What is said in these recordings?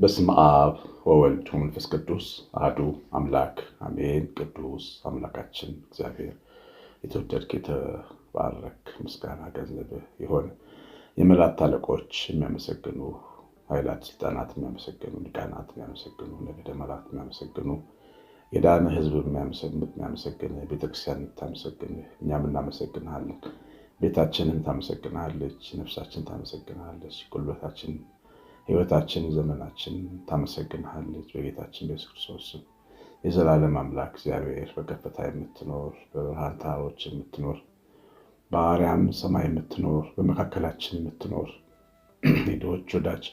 በስመ አብ ወወልድ ወመንፈስ ቅዱስ አሐዱ አምላክ አሜን። ቅዱስ አምላካችን እግዚአብሔር የተወደድክ የተባረክ ምስጋና ገንዘብ የሆነ የመላእክት አለቆች የሚያመሰግኑ፣ ኃይላት ስልጣናት የሚያመሰግኑ፣ ሊቃናት የሚያመሰግኑ፣ ነገደ መላእክት የሚያመሰግኑ፣ የዳነ ሕዝብ የሚያመሰግን፣ ቤተክርስቲያን የምታመሰግን፣ እኛም እናመሰግንሃለን። ቤታችንን ታመሰግናለች፣ ነፍሳችን ታመሰግናለች፣ ጉልበታችን፣ ሕይወታችን፣ ዘመናችን ታመሰግናለች። በጌታችን በኢየሱስ ክርስቶስ የዘላለም አምላክ እግዚአብሔር በከፍታ የምትኖር፣ በብርሃን ተራሮች የምትኖር፣ በአርያም ሰማይ የምትኖር፣ በመካከላችን የምትኖር የድሆች ወዳጅ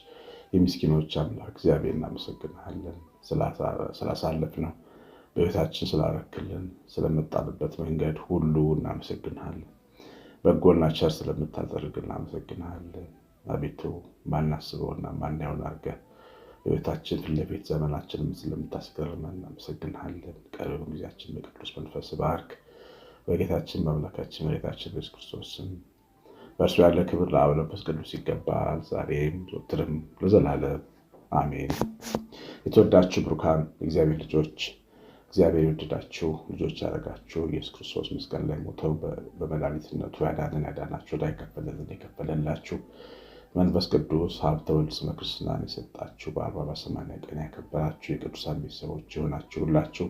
የምስኪኖች አምላክ እግዚአብሔር እናመሰግናለን። ስላሳለፍነው በሕይወታችን ስላረክልን፣ ስለመጣንበት መንገድ ሁሉ እናመሰግናለን። በጎና ቸር ስለምታደርግ እናመሰግናለን። አቤቱ ማናስበውና ማናየውን አድርገህ ሕይወታችን ፊት ለፊት ዘመናችንም ስለምታስገርመን እናመሰግናለን። ቀሪውን ጊዜያችን በቅዱስ መንፈስ ባርክ። በጌታችን በአምላካችን በጌታችን በኢየሱስ ክርስቶስ ስም በእርሱ ያለ ክብር ለአብ ለመንፈስ ቅዱስ ይገባል፣ ዛሬም ዘወትርም ለዘላለም አሜን። የተወዳችሁ ብሩካን እግዚአብሔር ልጆች፣ እግዚአብሔር የወደዳችሁ ልጆች ያደረጋችሁ ኢየሱስ ክርስቶስ መስቀል ላይ ሞተው በመድኃኒትነቱ ያዳናችሁ ዕዳ የከፈለላችሁ መንፈስ ቅዱስ ሀብተ ወልድ ስመ ክርስትናን የሰጣችሁ በ40 በ80 ቀን ያከበራችሁ የቅዱሳን ቤተሰቦች የሆናችሁ ሁላችሁ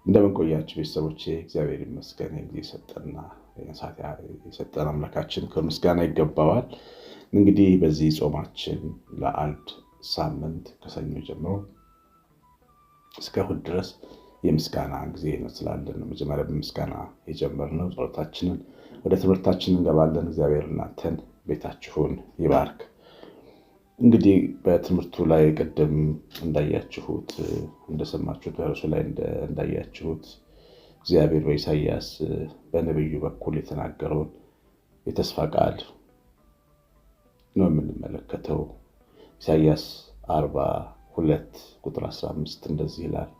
እንደምን ቆያችሁ? ቤተሰቦቼ እግዚአብሔር ይመስገን። ጊዜ የሰጠን አምላካችን ከምስጋና ይገባዋል። እንግዲህ በዚህ ጾማችን ለአንድ ሳምንት ከሰኞ ጀምሮ እስከ እሑድ ድረስ የምስጋና ጊዜ እንስላለን። መጀመሪያ በምስጋና የጀመርነው ጸሎታችንን ወደ ትምህርታችን እንገባለን። እግዚአብሔር እናንተን ቤታችሁን ይባርክ። እንግዲህ በትምህርቱ ላይ ቅድም እንዳያችሁት እንደሰማችሁት በርዕሱ ላይ እንዳያችሁት እግዚአብሔር በኢሳይያስ በነቢዩ በኩል የተናገረውን የተስፋ ቃል ነው የምንመለከተው። ኢሳይያስ 42 ቁጥር 15 እንደዚህ ይላል።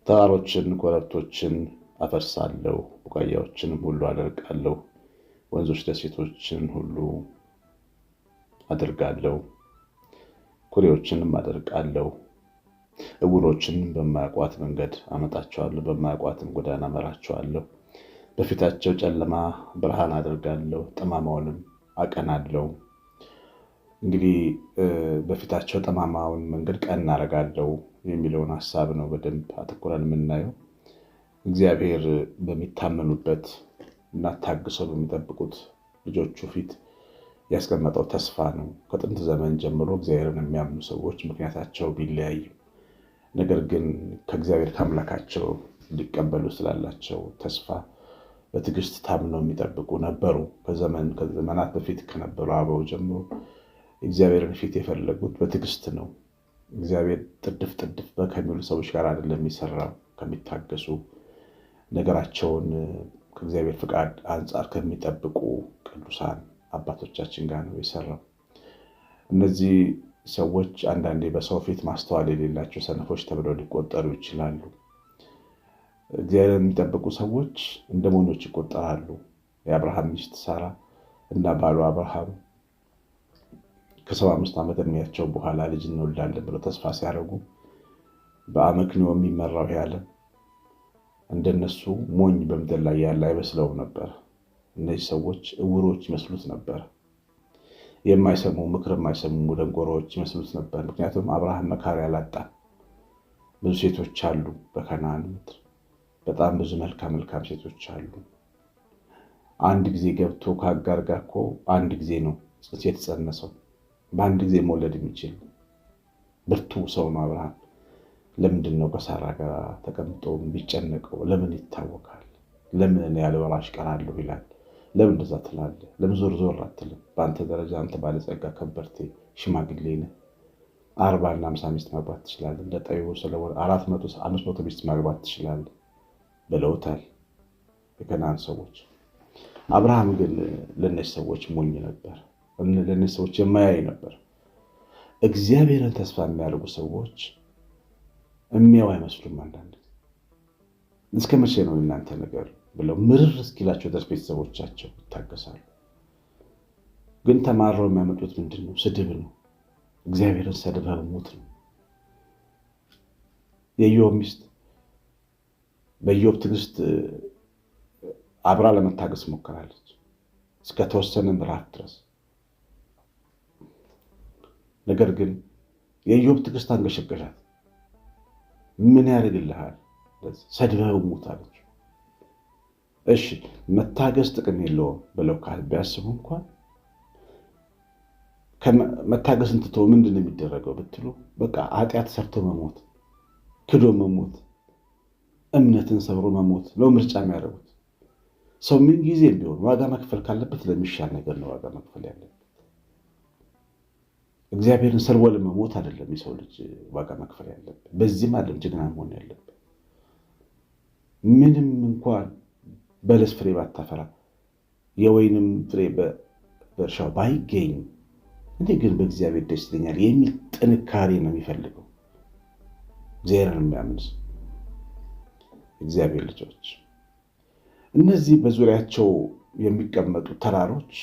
ተራሮችን ኮረብቶችን አፈርሳለሁ፣ ቡቃያዎችንም ሁሉ አደርቃለሁ፣ ወንዞች ደሴቶችን ሁሉ አደርጋለሁ፣ ኩሬዎችንም አደርቃለሁ። ዕውሮችን በማያውቋት መንገድ አመጣቸዋለሁ፣ በማያውቋትም ጎዳና እመራቸዋለሁ። በፊታቸው ጨለማ ብርሃን አደርጋለሁ፣ ጠማማውንም አቀናለሁ። እንግዲህ በፊታቸው ጠማማውን መንገድ ቀና አደርጋለሁ የሚለውን ሀሳብ ነው በደንብ አተኩረን የምናየው። እግዚአብሔር በሚታመኑበት እና ታግሰው በሚጠብቁት ልጆቹ ፊት ያስቀመጠው ተስፋ ነው። ከጥንት ዘመን ጀምሮ እግዚአብሔርን የሚያምኑ ሰዎች ምክንያታቸው ቢለያይም፣ ነገር ግን ከእግዚአብሔር ከአምላካቸው ሊቀበሉ ስላላቸው ተስፋ በትዕግስት ታምነው የሚጠብቁ ነበሩ። ከዘመናት በፊት ከነበሩ አበው ጀምሮ እግዚአብሔርን ፊት የፈለጉት በትዕግስት ነው። እግዚአብሔር ጥድፍ ከሚሉ ሰዎች ጋር አይደለም የሚሰራው፣ ከሚታገሱ ነገራቸውን ከእግዚአብሔር ፍቃድ አንጻር ከሚጠብቁ ቅዱሳን አባቶቻችን ጋር ነው የሰራው። እነዚህ ሰዎች አንዳንዴ በሰው ፊት ማስተዋል የሌላቸው ሰነፎች ተብለው ሊቆጠሩ ይችላሉ። እግዚአብሔር የሚጠብቁ ሰዎች እንደ ሞኞች ይቆጠራሉ። የአብርሃም ሚስት ሳራ እና ባሉ አብርሃም ከ75 ዓመት እድሜያቸው በኋላ ልጅ እንወልዳለን ብለው ተስፋ ሲያደርጉ በአመክንዮ የሚመራው ዓለም እንደነሱ ሞኝ በምድር ላይ ያለ አይመስለውም ነበር። እነዚህ ሰዎች ዕውሮች ይመስሉት ነበር። የማይሰሙ ምክር የማይሰሙ ደንቆሮዎች ይመስሉት ነበር። ምክንያቱም አብርሃም መካሪ አላጣም። ብዙ ሴቶች አሉ በከነዓን ምድር፣ በጣም ብዙ መልካም ሴቶች አሉ። አንድ ጊዜ ገብቶ ከአጋር ጋር እኮ አንድ ጊዜ ነው ጽንስ የተጸነሰው። በአንድ ጊዜ መውለድ የሚችል ብርቱ ሰው ነው አብርሃም። ለምንድን ነው ከሳራ ጋር ተቀምጦ ቢጨነቀው? ለምን ይታወቃል? ለምን ያለ ወራሽ ቀራለሁ ይላል? ለምን እንደዛ ትላለህ? ለምን ዞር አትልም? በአንተ ደረጃ አንተ ባለጸጋ ከበርቴ ሽማግሌ ነህ። 40 እና 50 ሚስት ማግባት ትችላለህ። እንደ ጠቢቡ ሰሎሞን 400 500 ሚስት ማግባት ትችላለህ ብለውታል የከነዓን ሰዎች። አብርሃም ግን ለእነዚህ ሰዎች ሞኝ ነበር። ለእነዚህ ሰዎች የማያይ ነበር። እግዚአብሔርን ተስፋ የሚያደርጉ ሰዎች የሚያው አይመስሉም። አንዳንድ እስከ መቼ ነው እናንተ ነገር ብለው ምርር እስኪላቸው ድረስ ቤተሰቦቻቸው ይታገሳሉ። ግን ተማረው የሚያመጡት ምንድን ነው? ስድብ ነው። እግዚአብሔርን ሰድበህ ሞት ነው። የኢዮብ ሚስት በኢዮብ ትዕግስት አብራ ለመታገስ ሞከራለች እስከተወሰነ ምዕራፍ ድረስ። ነገር ግን የኢዮብ ትዕግስት አንገሸገሻት። ምን ያደርግልሃል? ሰድበህ ሙት አለች። እሺ መታገስ ጥቅም የለውም ብለው ቢያስቡ እንኳን መታገስን ትቶ ምንድን ነው የሚደረገው ብትሉ፣ በቃ ኃጢአት ሰርቶ መሞት፣ ክዶ መሞት፣ እምነትን ሰብሮ መሞት ነው ምርጫ የሚያደርጉት። ሰው ምን ጊዜ ቢሆን ዋጋ መክፈል ካለበት ለሚሻል ነገር ነው ዋጋ መክፈል ያለበት። እግዚአብሔርን ሰርቦ ለመሞት አይደለም የሰው ልጅ ዋጋ መክፈል ያለበት። በዚህም አይደለም ጀግና መሆን ያለበት። ምንም እንኳን በለስ ፍሬ ባታፈራ፣ የወይንም ፍሬ በእርሻው ባይገኝ፣ እኔ ግን በእግዚአብሔር ደስ ይለኛል የሚል ጥንካሬ ነው የሚፈልገው እግዚአብሔርን የሚያምን እግዚአብሔር ልጆች። እነዚህ በዙሪያቸው የሚቀመጡ ተራሮች፣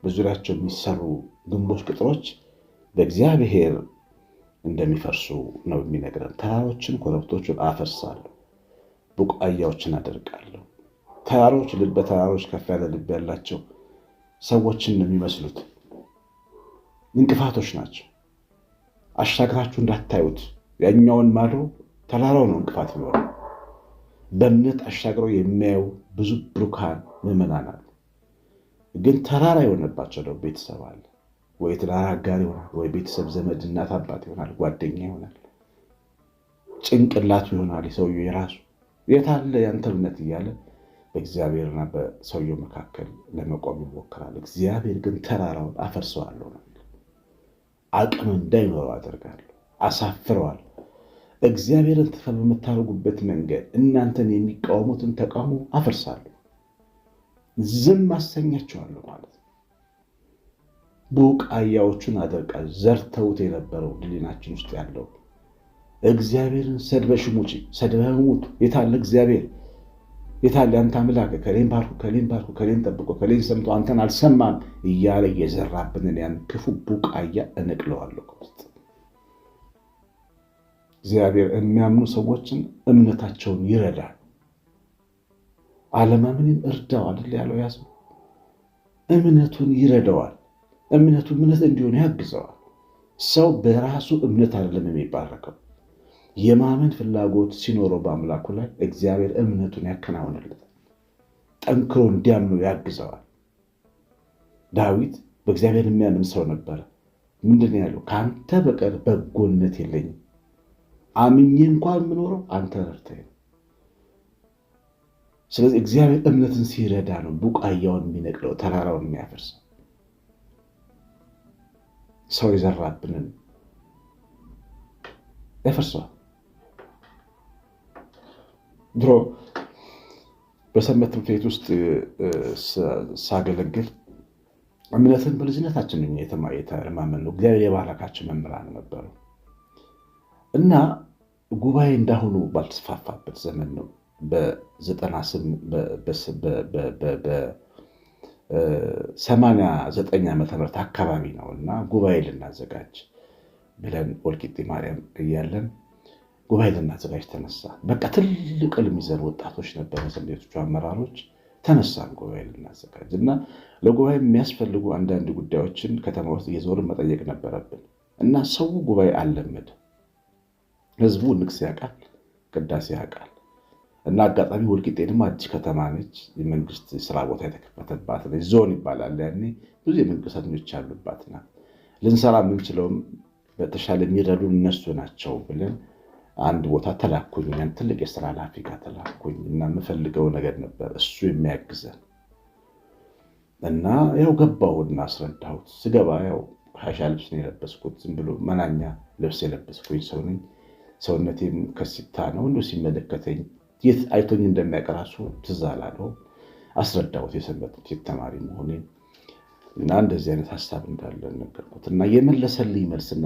በዙሪያቸው የሚሰሩ ግንቦች፣ ቅጥሮች በእግዚአብሔር እንደሚፈርሱ ነው የሚነግረን። ተራሮችን፣ ኮረብቶችን አፈርሳለሁ፣ ቡቃያዎችን አደርቃለሁ። ተራሮች በተራሮች ከፍ ያለ ልብ ያላቸው ሰዎችን ነው የሚመስሉት። እንቅፋቶች ናቸው። አሻግራችሁ እንዳታዩት ያኛውን ማዶ ተራራው ነው እንቅፋት ይኖረው። በእምነት አሻግረው የሚያዩ ብዙ ብሩካን ምዕመናን አሉ። ግን ተራራ የሆነባቸው ደግሞ ቤተሰብ አለ። ወይ ትዳር አጋር ይሆናል፣ ወይ ቤተሰብ፣ ዘመድ፣ እናት፣ አባት ይሆናል፣ ጓደኛ ይሆናል፣ ጭንቅላቱ ይሆናል የሰውየው የራሱ። የታለ ያንተ እምነት እያለ በእግዚአብሔርና በሰውየው መካከል ለመቆም ይሞክራል። እግዚአብሔር ግን ተራራውን አፈርሰዋለሁ ነው፣ አቅም እንዳይኖረው አደርጋለሁ፣ አሳፍረዋል። እግዚአብሔርን ተስፋ በምታደርጉበት መንገድ እናንተን የሚቃወሙትን ተቃውሞ አፈርሳለሁ፣ ዝም አሰኛቸዋለሁ ማለት ነው። ቡቃያዎቹን አደርቃለሁ። ዘርተውት የነበረው ሕሊናችን ውስጥ ያለው እግዚአብሔርን ሰድበሽ ሙጪ፣ ሰድበህ ሙት፣ የታለ እግዚአብሔር፣ የታለ አንተ አምላክ፣ ከሌን ባርኩ፣ ከሌን ባርኩ፣ ከሌን ጠብቆ፣ ከሌን ሰምቶ አንተን አልሰማም እያለ የዘራብንን ያን ክፉ ቡቃያ እነቅለዋለሁ ከውስጥ። እግዚአብሔር የሚያምኑ ሰዎችን እምነታቸውን ይረዳል። አለማመንን እርዳው አይደል ያለው ያ ሰው። እምነቱን ይረዳዋል። እምነቱ እምነት እንዲሆን ያግዘዋል። ሰው በራሱ እምነት አይደለም የሚባረከው። የማመን ፍላጎት ሲኖረው በአምላኩ ላይ እግዚአብሔር እምነቱን ያከናውንለታል። ጠንክሮ እንዲያምኑ ያግዘዋል። ዳዊት በእግዚአብሔር የሚያምን ሰው ነበረ። ምንድን ያለው? ከአንተ በቀር በጎነት የለኝም፣ አምኜ እንኳን የምኖረው አንተ ረድተህ ነው። ስለዚህ እግዚአብሔር እምነትን ሲረዳ ነው ቡቃያውን የሚነቅለው፣ ተራራውን የሚያፈርሰው። ሰው የዘራብንን ያፈርሰዋል። ድሮ በሰንበት ትምህርት ቤት ውስጥ ሳገለግል እምነትን በልጅነታችን የተለማመን ነው። እግዚአብሔር የባረካቸው መምህራን ነበሩ እና ጉባኤ እንዳሁኑ ባልተስፋፋበት ዘመን ነው። በ89 ዓመተ ምህረት አካባቢ ነው እና ጉባኤ ልናዘጋጅ ብለን ወልቂጤ ማርያም እያለን ጉባኤ ልናዘጋጅ ተነሳ። በቃ ትልቅ ሕልም ይዘን ወጣቶች ነበር፣ ሰንበቶቹ አመራሮች ተነሳን ጉባኤ ልናዘጋጅ እና ለጉባኤ የሚያስፈልጉ አንዳንድ ጉዳዮችን ከተማ ውስጥ እየዞርን መጠየቅ ነበረብን እና ሰው ጉባኤ አልለመደ። ህዝቡ ንግስ ያውቃል፣ ቅዳሴ ያውቃል እና አጋጣሚ ወልቂጤ ደግሞ አዲስ ከተማ ነች። የመንግስት ስራ ቦታ የተከፈተባት ነች። ዞን ይባላል። ያኔ ብዙ የመንግስት ሰራተኞች ያሉባት ናት። ልንሰራ የምንችለውም በተሻለ የሚረዱ እነሱ ናቸው ብለን አንድ ቦታ ተላኩኝ። ትልቅ የስራ ኃላፊ ጋር ተላኩኝ እና የምፈልገው ነገር ነበር እሱ የሚያግዘን እና ያው ገባሁና አስረዳሁት። ስገባ ያው ሀሻ ልብስ ነው የለበስኩት። ዝም ብሎ መናኛ ልብስ የለበስኩኝ ሰው ነኝ። ሰውነቴም ከሲታ ነው። እንዲሁ ሲመለከተኝ የት አይቶኝ እንደሚያውቅ እራሱ ትዝ አላለው። አስረዳሁት የሰንበት ትምህርት ቤት ተማሪ መሆኔን እና እንደዚህ አይነት ሀሳብ እንዳለ ነገርኩት እና የመለሰልኝ መልስና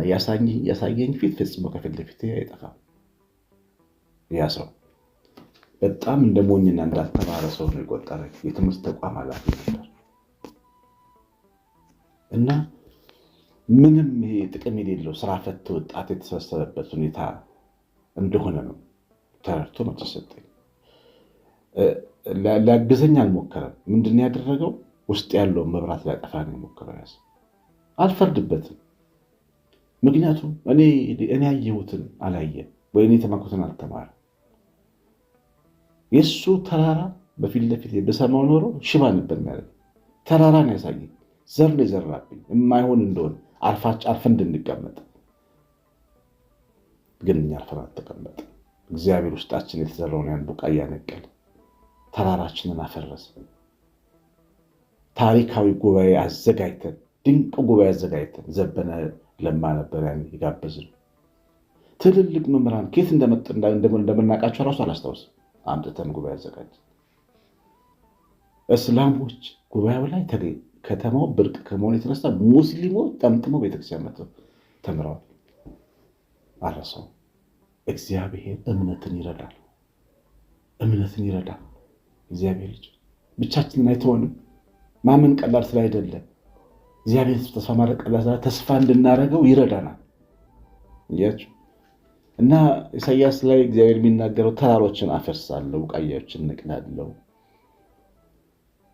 ያሳየኝ ፊት ፈጽሞ ከፊት ለፊቴ አይጠፋም። ያ ሰው በጣም እንደ ሞኝና እንዳልተማረ ሰው ነው የቆጠረኝ። የትምህርት ተቋም ኃላፊ ነበር እና ምንም ይሄ ጥቅም የሌለው ስራ ፈት ወጣት የተሰበሰበበት ሁኔታ እንደሆነ ነው ተረድቶ መልስ ሰጠኝ። ሊያግዘኝ አልሞከረም። ምንድን ያደረገው? ውስጥ ያለውን መብራት ሊያጠፋ ነው የሞከረው። ያዝ አልፈርድበትም። ምክንያቱም እኔ ያየሁትን አላየም ወይ እኔ የተማርኩትን አልተማረም። የእሱ ተራራ በፊት ለፊት በሰማው ኖሮ ሽባ ነበር የሚያደርግ። ተራራን ያሳየኝ፣ ዘር ነው የዘራብኝ የማይሆን እንደሆነ አርፈን እንድንቀመጥ። ግን እኛ አርፈን አልተቀመጥ። እግዚአብሔር ውስጣችን የተዘራውን ያን ቡቃያ ነቀል፣ ተራራችንን አፈረሰ። ታሪካዊ ጉባኤ አዘጋጅተን፣ ድንቅ ጉባኤ አዘጋጅተን ዘበነ ለማ ነበር ያን የጋበዝነው። ትልልቅ መምህራን ከየት እንደምናውቃቸው እራሱ አላስታውስም። አምጥተን ጉባኤ አዘጋጅ። እስላሞች ጉባኤው ላይ ከተማው ብርቅ ከመሆኑ የተነሳ ሙስሊሞች ጠምጥመው ቤተክርስቲያን መጥተው ተምረዋል። አረሰው። እግዚአብሔር እምነትን ይረዳል። እግዚአብሔር ልጅ ብቻችንን አይተወንም። ማመን ቀላል ስለ አይደለም። እግዚአብሔር ተስፋ ማድረግ ቀላል ስለ ተስፋ እንድናደርገው ይረዳናል። እያችሁ እና ኢሳይያስ ላይ እግዚአብሔር የሚናገረው ተራሮችን አፈርሳለሁ፣ ቡቃያዎችን ነቅላለሁ፣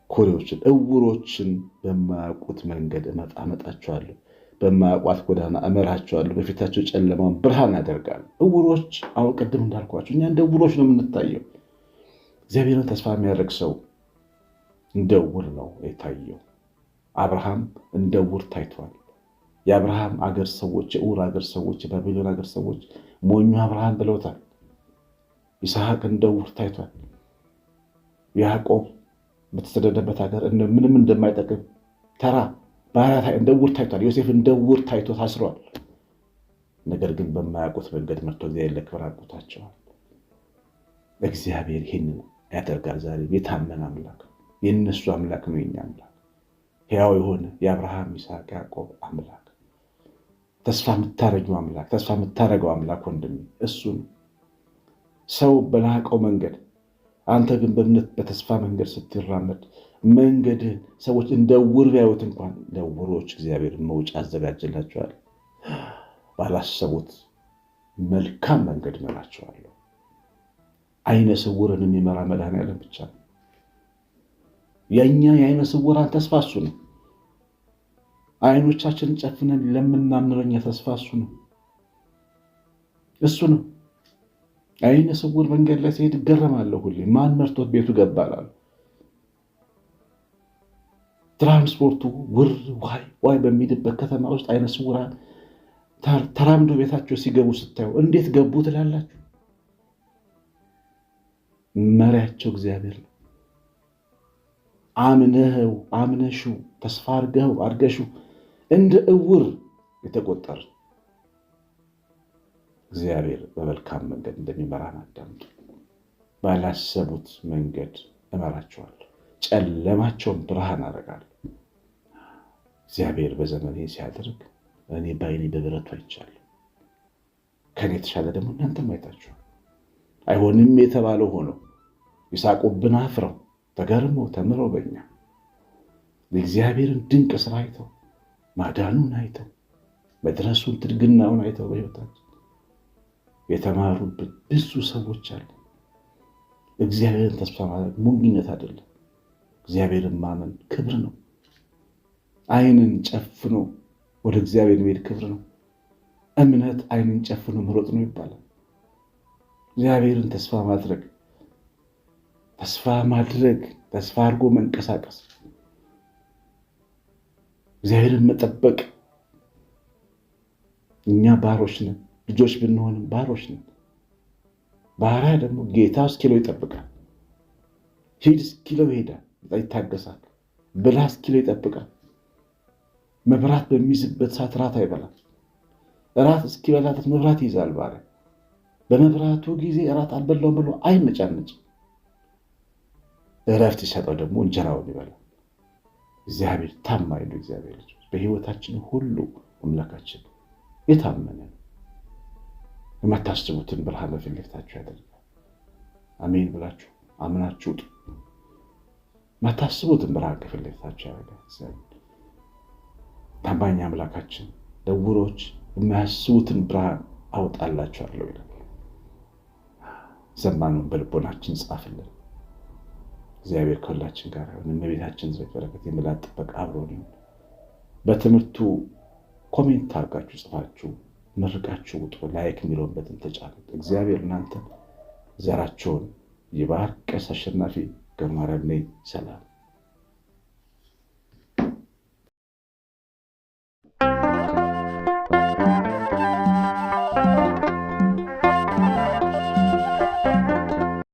ኮሬዎችን፣ እውሮችን በማያውቁት መንገድ አመጣቸዋለሁ፣ በማያውቋት ጎዳና እመራቸዋለሁ፣ በፊታቸው ጨለማውን ብርሃን አደርጋለሁ። እውሮች አሁን ቅድም እንዳልኳቸው እኛ እንደ እውሮች ነው የምንታየው። እግዚአብሔርን ተስፋ የሚያደርግ ሰው እንደ እውር ነው የታየው። አብርሃም እንደ እውር ታይቷል። የአብርሃም አገር ሰዎች፣ የኡር አገር ሰዎች፣ የባቢሎን አገር ሰዎች ሞኙ አብርሃም ብለውታል። ይስሐቅ እንደ እውር ታይቷል። ያዕቆብ በተሰደደበት ሀገር ምንም እንደማይጠቅም ተራ ባሪያ እንደ እውር ታይቷል። ዮሴፍ እንደ እውር ታይቶ ታስሯል። ነገር ግን በማያውቁት መንገድ መርቶ እግዚአብሔር ለክብር አብቅቷቸዋል። እግዚአብሔር ይህንን ያደርጋል። ዛሬ የታመነ አምላክ የእነሱ አምላክ ነው። የኛ አምላክ ሕያው የሆነ የአብርሃም ይስሐቅ ያዕቆብ አምላክ፣ ተስፋ የምታረጊው አምላክ፣ ተስፋ የምታረገው አምላክ ወንድሜ እሱ ነው። ሰው በላቀው መንገድ፣ አንተ ግን በእምነት በተስፋ መንገድ ስትራመድ መንገድህን ሰዎች እንደ ዕውር ቢያዩት እንኳን ለዕውሮች እግዚአብሔር መውጫ አዘጋጅላቸዋል። ባላሰቡት መልካም መንገድ እመራቸዋለሁ። አይነ ስውርን የሚመራ መድኃኔዓለም ብቻ ነው። የእኛ የአይነ ስውራን ተስፋ እሱ ነው። አይኖቻችንን ጨፍነን ለምናምነው ተስፋ እሱ ነው። አይነ ስውር መንገድ ላይ ሲሄድ እገረማለሁ ሁሌ። ማን መርቶት ቤቱ ገባላል? ትራንስፖርቱ ውር ዋይ በሚልበት ከተማ ውስጥ አይነ ስውራን ተራምዶ ቤታቸው ሲገቡ ስታዩ እንዴት ገቡ ትላላችሁ? መሪያቸው እግዚአብሔር ነው። አምነሽው ተስፋ አድርገሽው እንደ ዕውር የተቆጠረ እግዚአብሔር በመልካም መንገድ እንደሚመራን አዳምጡ። ባላሰቡት መንገድ እመራቸዋለሁ፣ ጨለማቸውን ብርሃን አደርጋለሁ። እግዚአብሔር በዘመኔ ሲያደርግ እኔ በዓይኔ በብረቱ አይቻለሁ። ከኔ የተሻለ ደግሞ እናንተም አይታችኋል። አይሆንም የተባለው ሆኖ ይሳቁብን አፍረው ተገርመው ተምረው በእኛ የእግዚአብሔርን ድንቅ ስራ አይተው ማዳኑን አይተው መድረሱን ትድግናውን አይተው በሕይወታችን የተማሩብን ብዙ ሰዎች አሉ። እግዚአብሔርን ተስፋ ማድረግ ሞኝነት አይደለም። እግዚአብሔርን ማመን ክብር ነው። ዓይንን ጨፍኖ ወደ እግዚአብሔር መሄድ ክብር ነው። እምነት ዓይንን ጨፍኖ መሮጥ ነው ይባላል። እግዚአብሔርን ተስፋ ማድረግ ተስፋ አድርጎ መንቀሳቀስ፣ እግዚአብሔርን መጠበቅ። እኛ ባሮች ነን፣ ልጆች ብንሆንም ባሮች ነን። ባሪያ ደግሞ ጌታ እስኪለው ይጠብቃል። ሂድ እስኪለው ይሄዳል፣ ይታገሳል። ብላ እስኪለው ይጠብቃል። መብራት በሚይዝበት ሰዓት እራት አይበላም። እራት እስኪበላበት መብራት ይይዛል ባሪያ። በመብራቱ ጊዜ እራት አልበላውም ብሎ አይነጫነጭም። እረፍት ሲሰጠው ደግሞ እንጀራውን ይበላል። እግዚአብሔር ታማኝ ነው። እግዚአብሔር ልጅ በሕይወታችን ሁሉ አምላካችን የታመነ ነው። የማታስቡትን ብርሃን በፊት ለፊታችሁ ያደርጋል። አሜን ብላችሁ አምናችሁ ውጡ። ማታስቡትን ብርሃን ከፊት ለፊታችሁ ያደርጋል። ታማኝ አምላካችን ለዕውሮች የማያስቡትን ብርሃን አወጣላችኋለሁ ይላል። ሰማነውን በልቦናችን ጻፍልን። እግዚአብሔር ከሁላችን ጋር ይሁን። እመቤታችን በረከት የምላት ጥበቃ አብሮን ይሁን። በትምህርቱ ኮሜንት አድርጋችሁ ጽፋችሁ መርቃችሁ ውጡ። ላይክ የሚለውን በትን ተጫኑት። እግዚአብሔር እናንተ ዘራቸውን ይባርክ። ቀሲስ አሸናፊ ገብረማርያም ነኝ። ሰላም